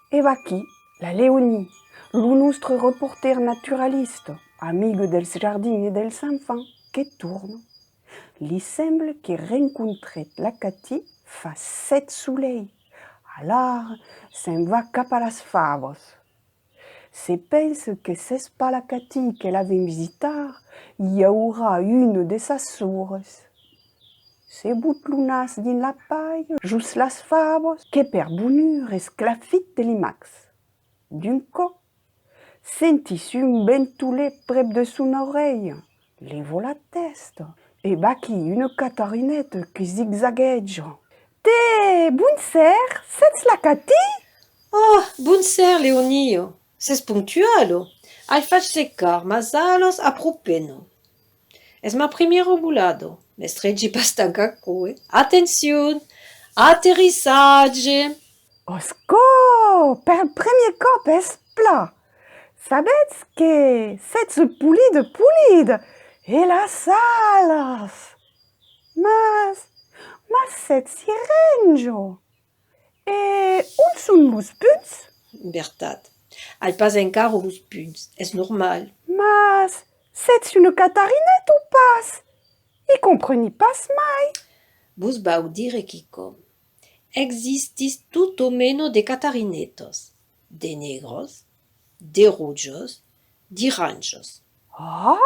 E va qui, la Léonie, l'illustre reporter naturaliste, amigue dels jardins et dels enfants, que tourne. Li semble que rencontrer la Cathy fa 7 soleil. Alors, se'n va cap a les faves. Se pense que c'est pas la Cathy qu'elle avait visitar, y aura une de ses sources. Se bout lunas din la paille, just las faves, que per bonheur esclafit de limax. D'un coup, sentis un bentolet près de son oreille. Lève la tête, et baqui une catarinette qui zigzagueja. Té, bonser, c'est la Cathy? Oh, bonser, Leonio. C'est punctualo. Ai faig secar masalos a propeno. Es ma primero bulado. Mestreggi pastanca cue. Attenzione! Atterrissage! Osco, per premier cop es plat. Sabets que c'est pulide, et las alas. Mas c'est sirenjo. E un sun los puts? Bertat. Ai pas encara los punts. Es normal. Mas c'est une catarinette ou pas? I compreni pas mai. Vos bau dire quicom. Existis tout o meno de catarinetos. De negros, de rojos, de ranchos. Ah,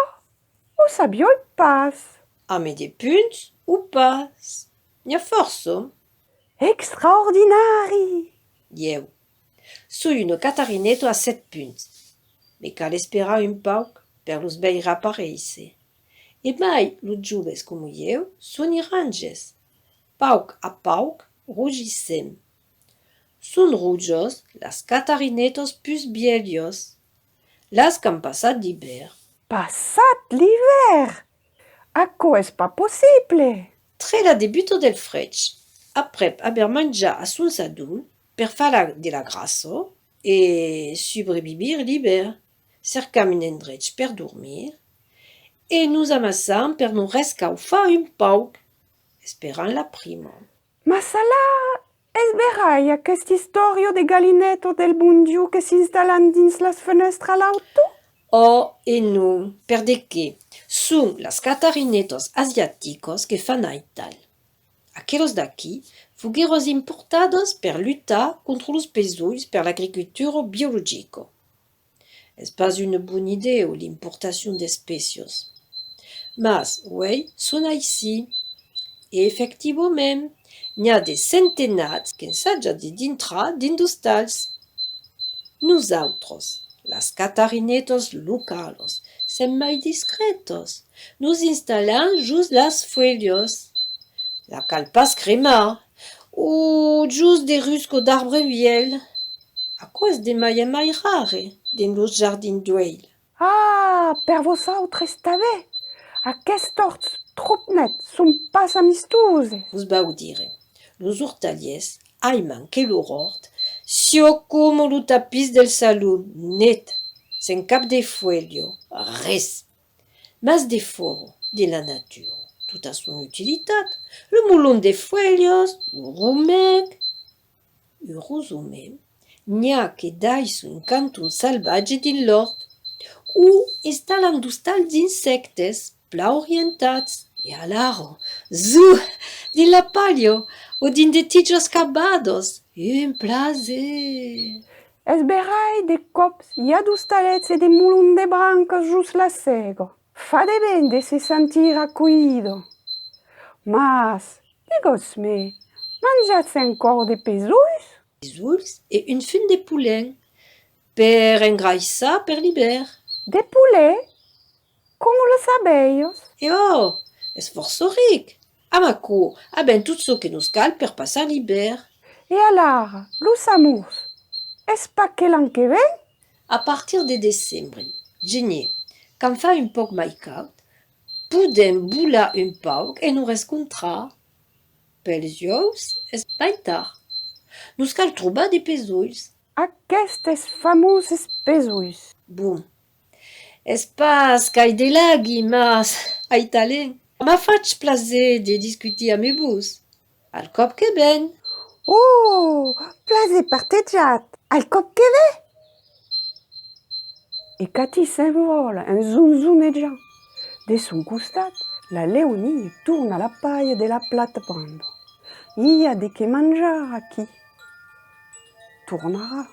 o sabioi pas. A me de punts ou pas? N'ia forço. Extraordinari. Ieu. Sui une catarineto a 7 punts. Me cal esperar un pauc per los beira pareisse. E mai los joves como ieu son iranges. Pauc a pauc rugissem. Son rujos las catarinetos pus bielios. Las qu'han passat d'hivern. Passat l'hiver. Acco es pas possible. Tre la debuto del fretg. Aprep haver mangia a son sadun per far de la grasso e subrevivir l'hiver. Cercam un endretg per dormir e nous amassam per non rescau fa un pauc, esperant la prima. Mas là, es verai aquest historio de galineto del bon Diu que s'instal·lan dins las fenestres a l'auto? Oh, e non, per de que? Son las catarinetos asiaticos que fan aital. Aquelos d'aquí fugueros importados per lutar contra los pesolls per l'agricultura biologico. Es pas une bonne idée l'importation d'especios. Mas, ouais, son ici. Et effectivement, n'hi a des centenats qu'ensaggia de dintra d'industals. Nous autres, las catarinetos localos, sem mai discretos. Nous installam just las fuelios. La calpas crema, ou just de rusco d'arbre viel. A cause de mai rare, din los jardins d'ueil. Ah, per vos autres també. Aquest horts trop net son pas amistoses. Vos bau dire, los hortaliers aiman que l'hort, sio como lo tapis del salon, net, sen cap de fuelio, res. Mas de foro, de la nature, tout a son utilitat, le moulon de fuelios, le rumec, heureusement, n'hi a que dais un canton salvatge din l'hort, ou installan d'ustal d'insectes, pla orientats, e alaro, zu, din la palio, o din de tijos cabados, un plaser. Es berai de cops, hi ha d'hostalets e de mulun de brancas just la sego. Fa de ben de se sentir acollido. Mas, digos-me, manjats encor de pesulls? Des ouls et une fune de poulain, per engraissar per l'hiver. De poulet? Como los abellos? E oh, es forço ric. Amaco, a ben tout ce que nos cal per passar l'hiver. E alara, los amours, es pa que l'an que ven? A partir de décembre, gener, quand fa un poc mai caud, podem boular un pauc e nous rescontrar. Pels jous es mai tard. Nos cal trobar de pesolls. Aquestes famoses pesulls. Bon, es pas qu'ai de laghi, mas ai talent. Ma faig plaser de discutir amb vos. Al cop que ben. Oh, plase parteggiat, al cop che ve? E Catí s'envola en zunzuneggiant. De son costat, la Leonie tourna la paille de la plate-bande. Ia de che mangiare aquí. Tornarà.